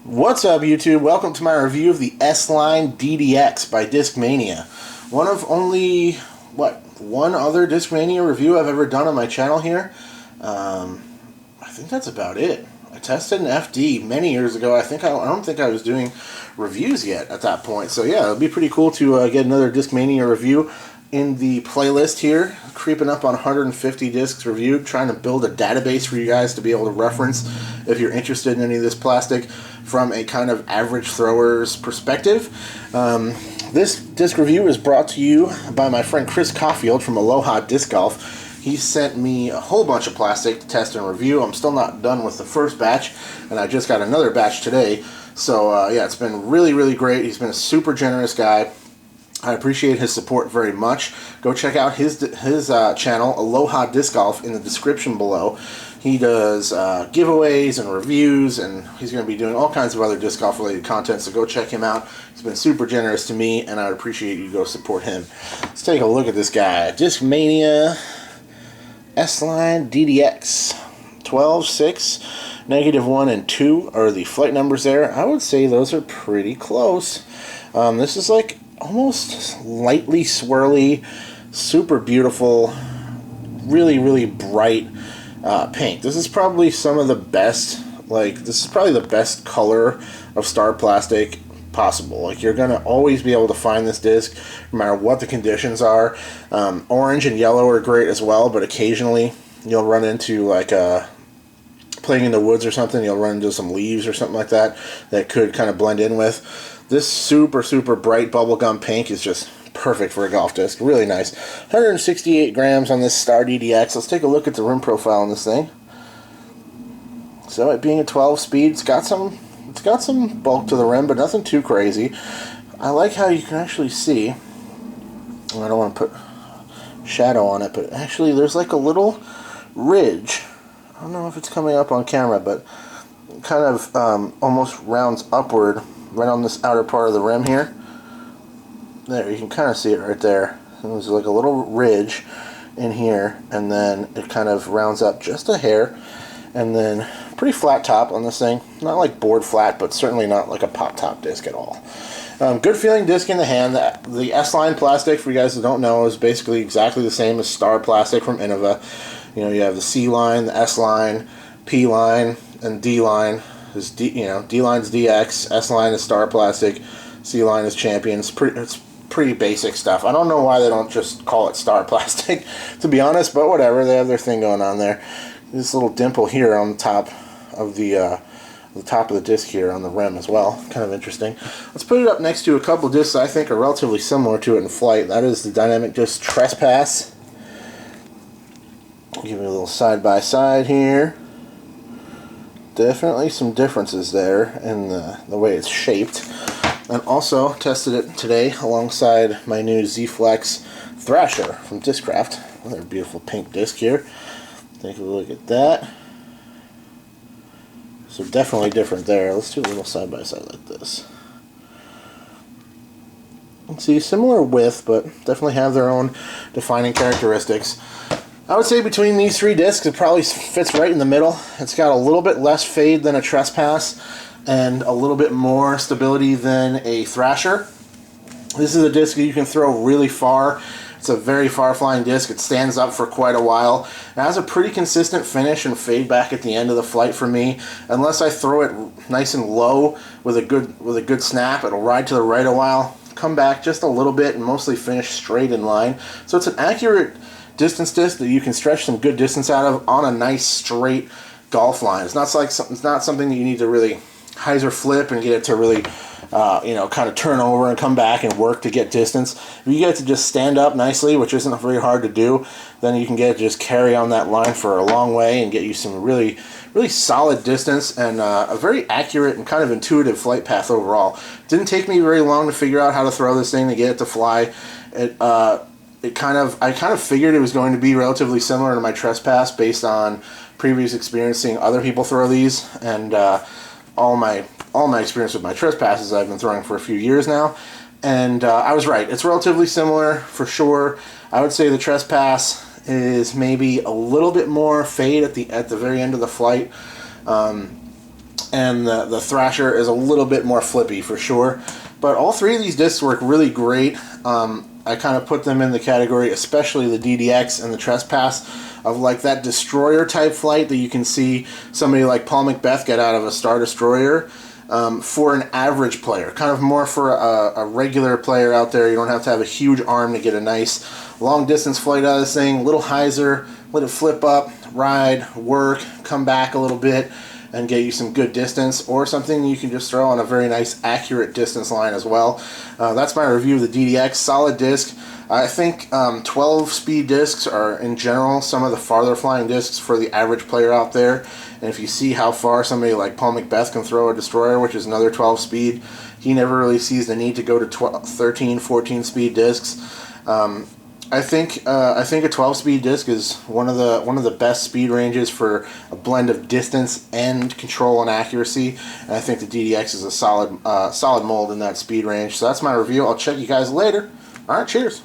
What's up, YouTube? Welcome to my review of the S-Line DDX by Discmania. One of only, one other Discmania review I've ever done on my channel here. I think that's about it. I tested an FD many years ago. I don't think I was doing reviews yet at that point. So yeah, it'll be pretty cool to get another Discmania review in the playlist here, creeping up on 150 discs reviewed, trying to build a database for you guys to be able to reference if you're interested in any of this plastic from a kind of average thrower's perspective. This disc review is brought to you by my friend Chris Caulfield from Aloha Disc Golf. He sent me a whole bunch of plastic to test and review. I'm still not done with the first batch, and I just got another batch today. So yeah, it's been really, really great. He's been a super generous guy. I appreciate his support very much. Go check out his channel, Aloha Disc Golf, in the description below. He does giveaways and reviews, and he's going to be doing all kinds of other disc golf related content, so go check him out. He's been super generous to me, and I would appreciate you to go support him. Let's take a look at this guy. Discmania S-Line DDX 12, 6, -1, and 2 are the flight numbers there. I would say those are pretty close. This is like almost lightly swirly, super beautiful, really, really bright pink. This is probably some of the best, this is probably the best color of star plastic possible. Like, you're going to always be able to find this disc no matter what the conditions are. Orange and yellow are great as well, but occasionally you'll run into, like, playing in the woods or something, you'll run into some leaves or something like that that could kind of blend in with. This super, super bright bubblegum pink is just perfect for a golf disc. Really nice. 168 grams on this Star DDX. Let's take a look at the rim profile on this thing. So it being a 12 speed, it's got some bulk to the rim, but nothing too crazy. I like how you can actually see, and I don't want to put shadow on it, but actually there's like a little ridge. I don't know if it's coming up on camera, but it kind of almost rounds upward right on this outer part of the rim here. There, you can kind of see it right there. There's like a little ridge in here, and then it kind of rounds up just a hair, and then pretty flat top on this thing. Not like board flat, but certainly not like a pop top disc at all. Good feeling disc in the hand. The S-Line plastic, for you guys who don't know, is basically exactly the same as Star plastic from Innova. You know, you have the C-Line, the S-Line, P-Line, and D-Line. D-Line's DX, S-Line is Star plastic, C-Line is Champion. It's pretty basic stuff. I don't know why they don't just call it Star plastic, to be honest, but whatever. They have their thing going on there. This little dimple here on the top of the disc here on the rim as well. Kind of interesting. Let's put it up next to a couple discs I think are relatively similar to it in flight. That is the Dynamic Disc Trespass. Give me a little side-by-side here. Definitely some differences there in the way it's shaped. And also tested it today alongside my new Z-Flex Thrasher from Discraft. Another beautiful pink disc here. Take a look at that. So definitely different there. Let's do a little side-by-side like this. Let's see, similar width, but definitely have their own defining characteristics. I would say between these three discs, it probably fits right in the middle. It's got a little bit less fade than a Trespass and a little bit more stability than a Thrasher. This is a disc that you can throw really far. It's a very far-flying disc. It stands up for quite a while. It has a pretty consistent finish and fade back at the end of the flight for me. Unless I throw it nice and low with a good snap, it'll ride to the right a while, come back just a little bit, and mostly finish straight in line. So it's an accurate distance disc that you can stretch some good distance out of on a nice straight golf line. It's not something that you need to really hyzer flip and get it to really kind of turn over and come back and work to get distance. If you get it to just stand up nicely, which isn't very hard to do, then you can get it to just carry on that line for a long way and get you some really, really solid distance and a very accurate and kind of intuitive flight path overall. Didn't take me very long to figure out how to throw this thing to get it to fly. I kind of figured it was going to be relatively similar to my Trespass based on previous experience seeing other people throw these, and all my experience with my Trespasses I've been throwing for a few years now, and I was right. It's relatively similar for sure. I would say the Trespass is maybe a little bit more fade at the very end of the flight. and the Thrasher is a little bit more flippy for sure. But all three of these discs work really great. I kind of put them in the category, especially the DDX and the Trespass, of like that destroyer type flight that you can see somebody like Paul McBeth get out of a Star Destroyer. For an average player, kind of more for a regular player out there. You don't have to have a huge arm to get a nice long distance flight out of this thing. Little hyzer, let it flip up, ride, work, come back a little bit, and get you some good distance, or something you can just throw on a very nice accurate distance line as well. That's my review of the DDX. Solid disc. I think 12-speed discs are, in general, some of the farther flying discs for the average player out there. And if you see how far somebody like Paul McBeth can throw a destroyer, which is another 12-speed, he never really sees the need to go to 13, 14-speed discs. I think a 12-speed disc is one of the best speed ranges for a blend of distance and control and accuracy. And I think the DDX is a solid mold in that speed range. So that's my review. I'll check you guys later. All right, cheers.